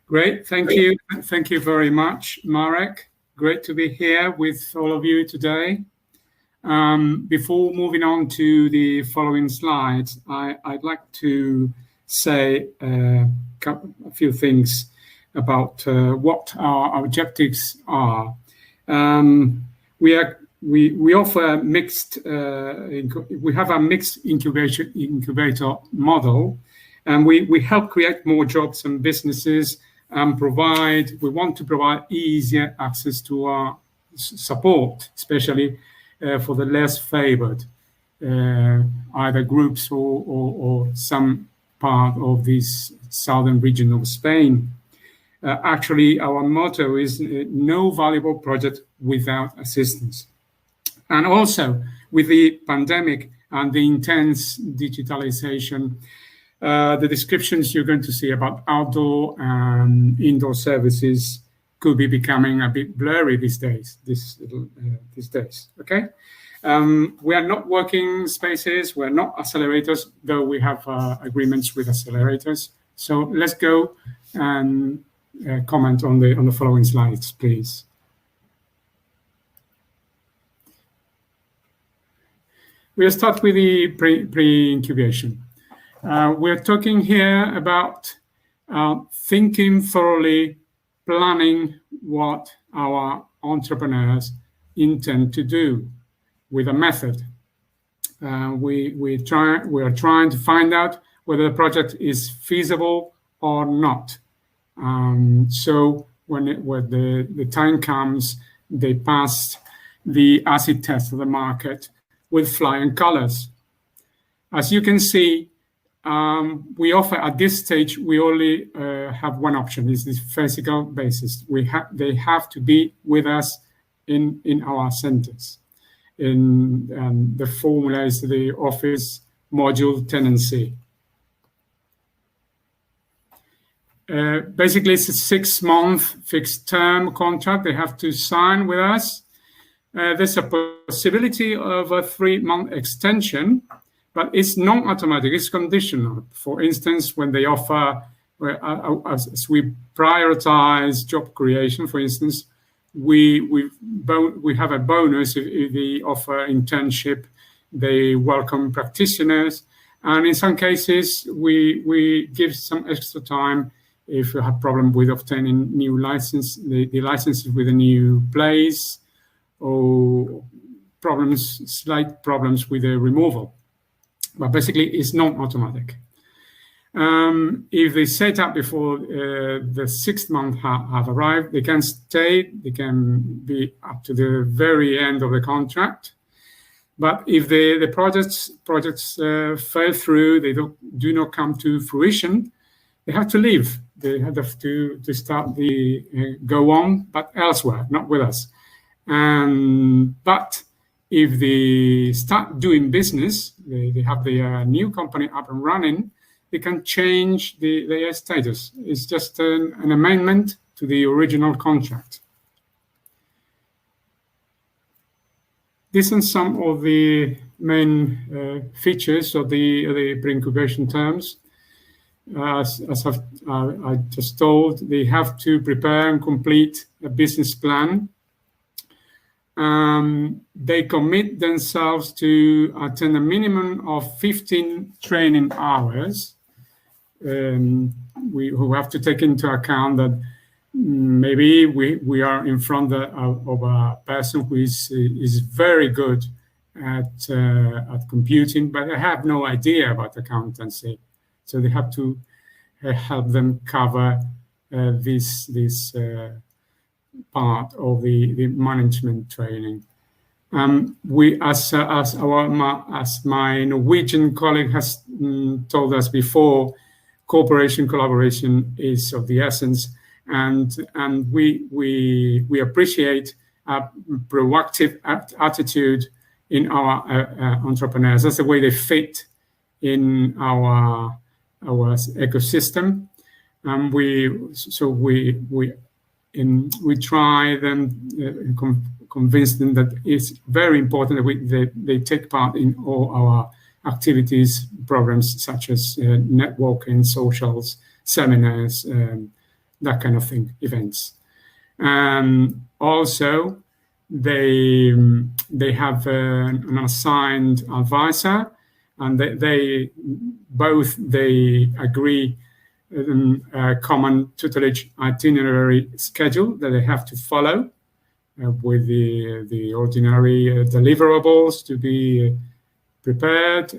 Great, thank you. Thank you very much, Marek. Great to be here with all of you today. Before moving on to the following slides, I'd like to say a few things about what our objectives are. We offer mixed. We have a mixed incubator model, and we help create more jobs and businesses, and we want to provide easier access to our support, especially for the less favored, either groups or some part of this southern region of Spain. Actually, our motto is no valuable project without assistance. And also, with the pandemic and the intense digitalization, the descriptions you're going to see about outdoor and indoor services could be becoming a bit blurry these days. Okay, we are not working spaces. We're not accelerators, though we have agreements with accelerators. So let's go and comment on the following slides, please. We'll start with the pre-incubation. We're talking here about thinking thoroughly, planning what our entrepreneurs intend to do with a method. We are trying to find out whether the project is feasible or not. So when the time comes, they pass the acid test of the market with flying colors. As you can see, we offer at this stage, we only have one option, is this physical basis. They have to be with us in our centers. The formula is the office module tenancy. Basically, it's a 6-month fixed term contract they have to sign with us. There's a possibility of a 3-month extension, but it's not automatic, it's conditional. For instance, when they offer, as we prioritize job creation, for instance, we have a bonus if they offer internship, they welcome practitioners, and in some cases, we give some extra time if you have problem with obtaining new license, the licenses with a new place, or slight problems with the removal. But basically, it's not automatic. If they set up before the 6th month have arrived, they can stay, they can be up to the very end of the contract. But if the projects fail through, they do not come to fruition, they have to leave. They have to start go on, but elsewhere, not with us. But if they start doing business, they have their new company up and running, they can change their status. It's just an amendment to the original contract. These are some of the main features of the pre-incubation terms. As I just told, they have to prepare and complete a business plan. They commit themselves to attend a minimum of 15 training hours. We have to take into account that maybe we are in front of a person who is very good at computing, but they have no idea about accountancy. So they have to help them cover this part of the management training. As my Norwegian colleague has told us before, collaboration is of the essence, and we appreciate a proactive attitude in our entrepreneurs. That's the way they fit in our ecosystem, and we try them, convince them that it's very important that they take part in all our activities, programs such as networking, socials, seminars, that kind of thing, events. Also, they have an assigned advisor, and they agree a common tutelage itinerary schedule that they have to follow with the ordinary deliverables to be prepared,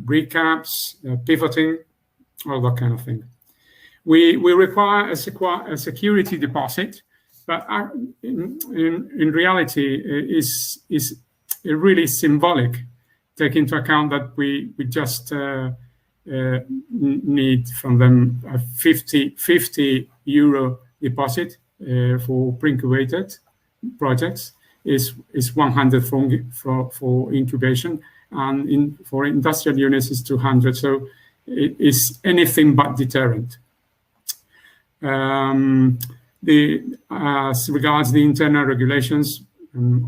recaps, pivoting, all that kind of thing. We require a security deposit, but in reality is really symbolic, take into account that we just need from them a 50 euro deposit for pre-incubated projects, is 100 for incubation, and for industrial units is 200. So it is anything but deterrent. As regards the internal regulations,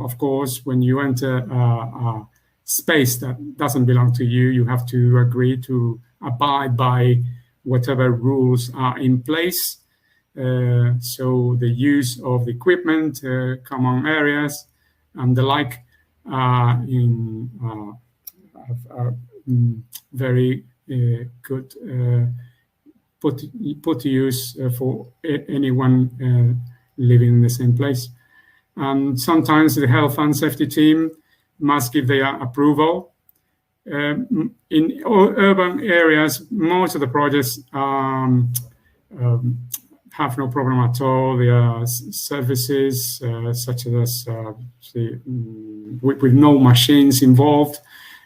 of course, when you enter a space that doesn't belong to you, you have to agree to abide by whatever rules are in place. So the use of the equipment, common areas, and the like are very good put to use for anyone living in the same place. And sometimes the health and safety team must give their approval. In urban areas, most of the projects have no problem at all. There are services such as with no machines involved.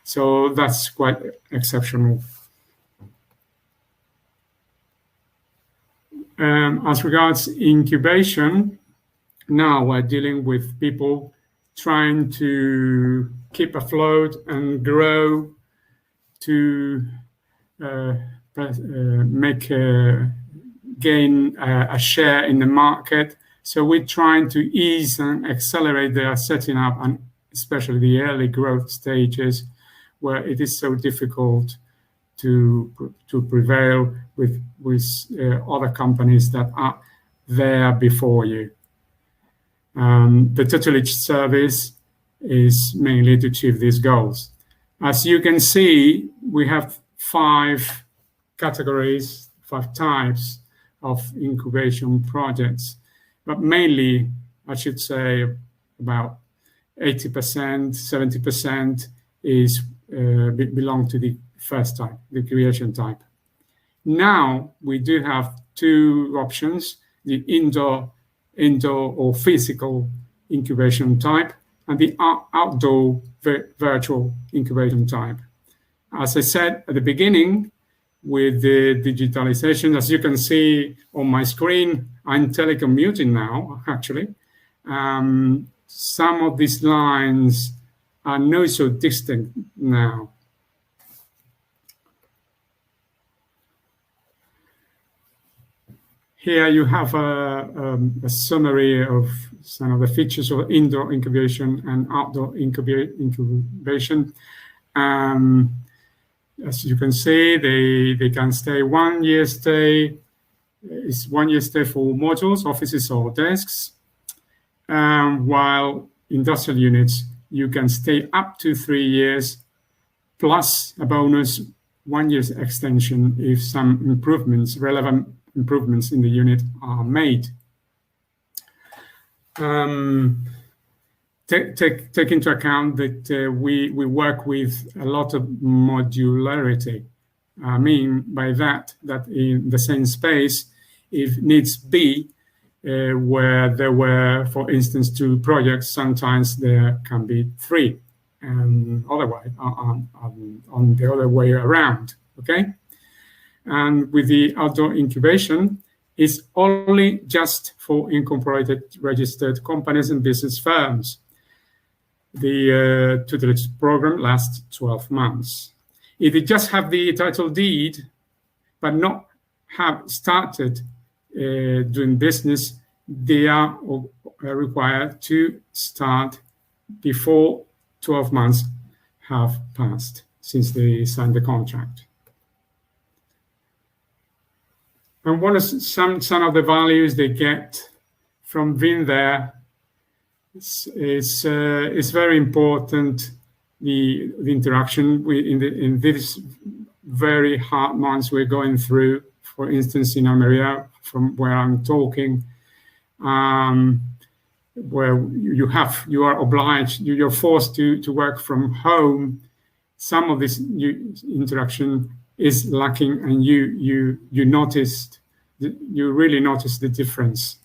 So that's quite exceptional. As regards incubation, now we're dealing with people trying to keep afloat and grow to gain a share in the market. So we're trying to ease and accelerate their setting up, and especially the early growth stages where it is so difficult to prevail with other companies that are there before you. The tutelage service is mainly to achieve these goals. As you can see, we have 5 categories, 5 types of incubation projects, but mainly, I should say, about 80%, 70% is belong to the first type, the creation type. Now we do have 2 options: the indoor or physical incubation type, and the outdoor virtual incubation type. As I said at the beginning, with the digitalization, as you can see on my screen, I'm telecommuting now, actually. Some of these lines are not so distinct now. Here you have a summary of some of the features of indoor incubation and outdoor incubation. As you can see, they can stay 1 year stay. It's 1 year stay for modules, offices, or desks. While industrial units, you can stay up to 3 years, plus a bonus 1 year's extension if some improvements, relevant improvements in the unit are made. Take into account that we work with a lot of modularity. I mean by that in the same space, if needs be, where there were, for instance, 2 projects, sometimes there can be 3, and otherwise on the other way around, okay? And with the outdoor incubation, it's only just for incorporated registered companies and business firms. The tutelage program lasts 12 months. If you just have the title deed, but not have started doing business, they are required to start before 12 months have passed since they signed the contract. And what is some of the values they get from being there is very important. The interaction in these very hard months we're going through, for instance, in Almeria, from where I'm talking, where you are obliged, you're forced to work from home. Some of this interaction is lacking, and you really notice the difference.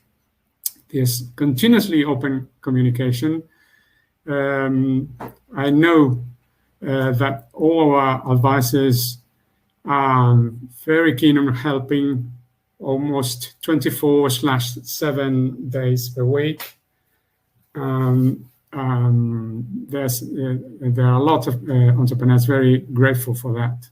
There's continuously open communication. I know that all our advisors are very keen on helping, almost 24/7 days per week. There are a lot of entrepreneurs very grateful for that.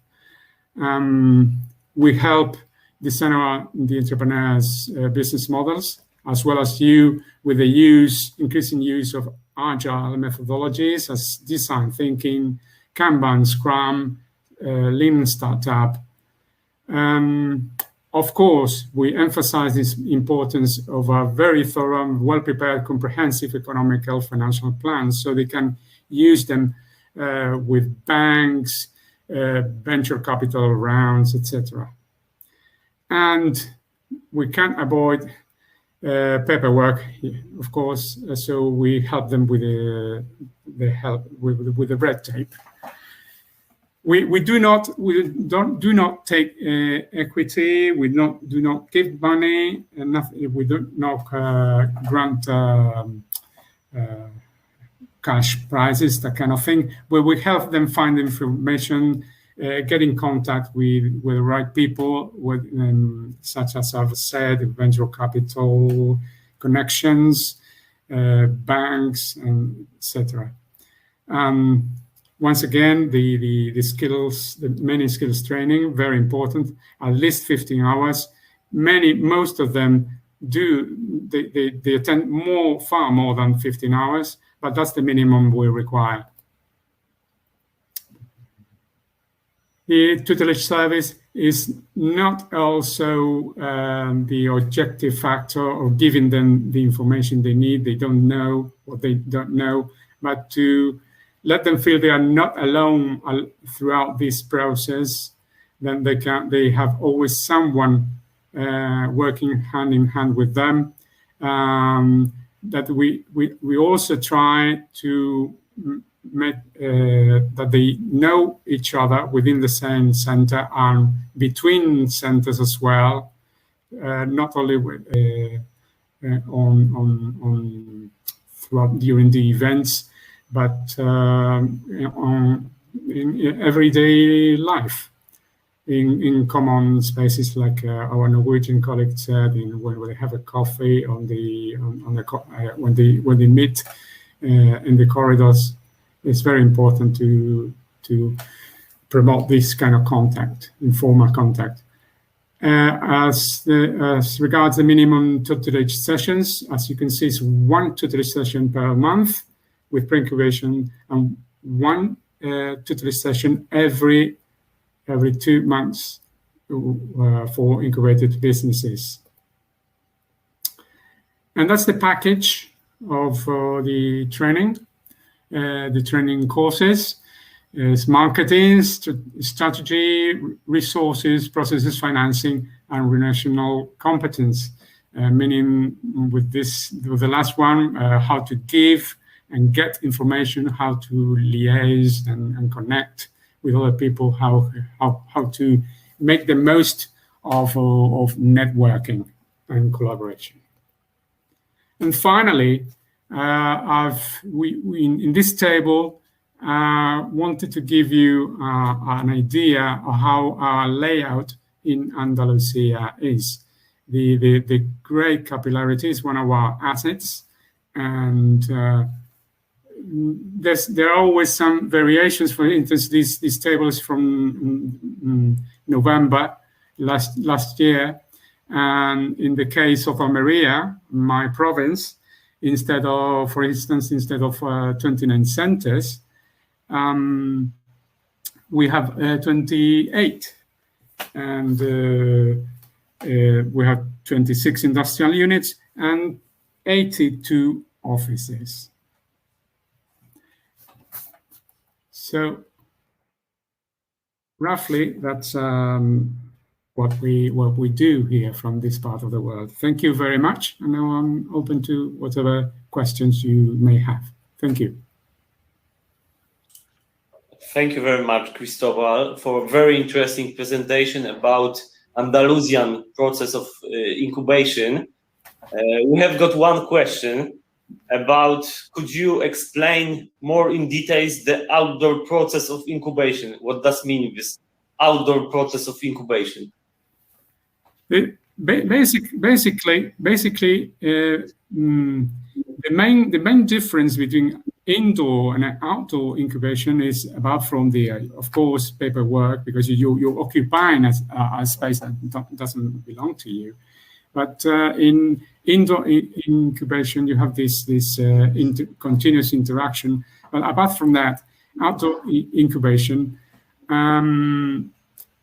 We help design the entrepreneurs' business models, as well as you with the increasing use of agile methodologies as design thinking, Kanban, Scrum, Lean Startup. Of course, we emphasize this importance of a very thorough, well-prepared, comprehensive economical financial plans, so they can use them with banks, venture capital rounds, etc. And we can't avoid paperwork, of course, so we help them with the red tape. We do not take equity. We do not give money, and nothing. We do not grant cash prizes, that kind of thing. But we help them find information, get in contact with the right people, such as I've said, venture capital connections, banks, and etc. Once again, the skills, the many skills training, very important. At least 15 hours. Most of them they attend far more than 15 hours, but that's the minimum we require. The tutelage service is not also the objective factor of giving them the information they need. They don't know what they don't know, but to let them feel they are not alone throughout this process. Then they have always someone working hand in hand with them. That we also try to make that they know each other within the same center and between centers as well, not only on throughout during the events, but in everyday life, in common spaces, like our Norwegian colleague said, when they have a coffee when they meet in the corridors. It's very important to promote this kind of contact, informal contact. As regards the minimum tutelage sessions, as you can see, it's one tutelage session per month with pre-incubation, and one tutelage session every 2 months for incubated businesses. And that's the package of the training. The training courses is marketing, strategy, resources, processes, financing, and relational competence. Meaning with the last one, how to give and get information, how to liaise and connect with other people, how to make the most of networking and collaboration. And finally, in this table, wanted to give you an idea of how our layout in Andalusia is. The great capillarity is one of our assets, and there are always some variations. For instance, this table is from November last year, and in the case of Almeria, my province, instead of 29 centers, we have 28, and We have 26 industrial units and 82 offices. So roughly, that's what we do here from this part of the world. Thank you very much, and now I'm open to whatever questions you may have. Thank you. Thank you very much, Cristobal, for a very interesting presentation about Andalusian process of incubation. We have got one question about, could you explain more in details the outdoor process of incubation? What does mean this outdoor process of incubation? Basically, the main difference between indoor and outdoor incubation is, apart from the, of course, paperwork, because you're occupying a space that doesn't belong to you. But in indoor incubation, you have this continuous interaction. But apart from that, outdoor incubation,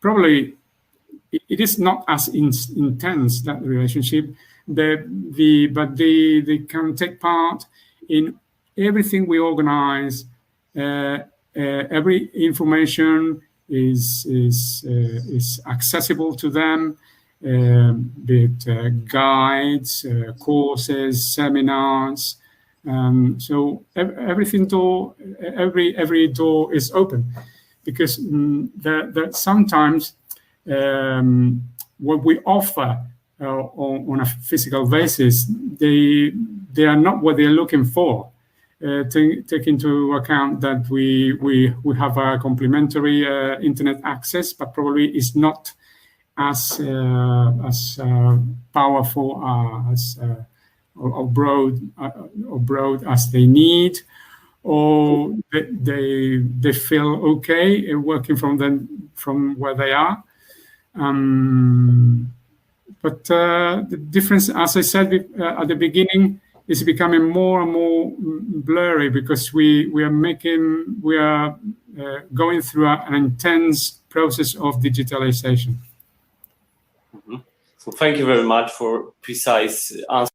probably it is not as intense, that relationship. But they can take part in everything we organize. Every information is accessible to them. Be it guides, courses, seminars. So every door is open, because sometimes what we offer on a physical basis, they are not what they're looking for. Take into account that we have a complimentary internet access, but probably is not as powerful or broad as they need, or they feel okay working from where they are. But the difference, as I said at the beginning, is becoming more and more blurry, because we are going through an intense process of digitalization. So thank you very much for precise answers.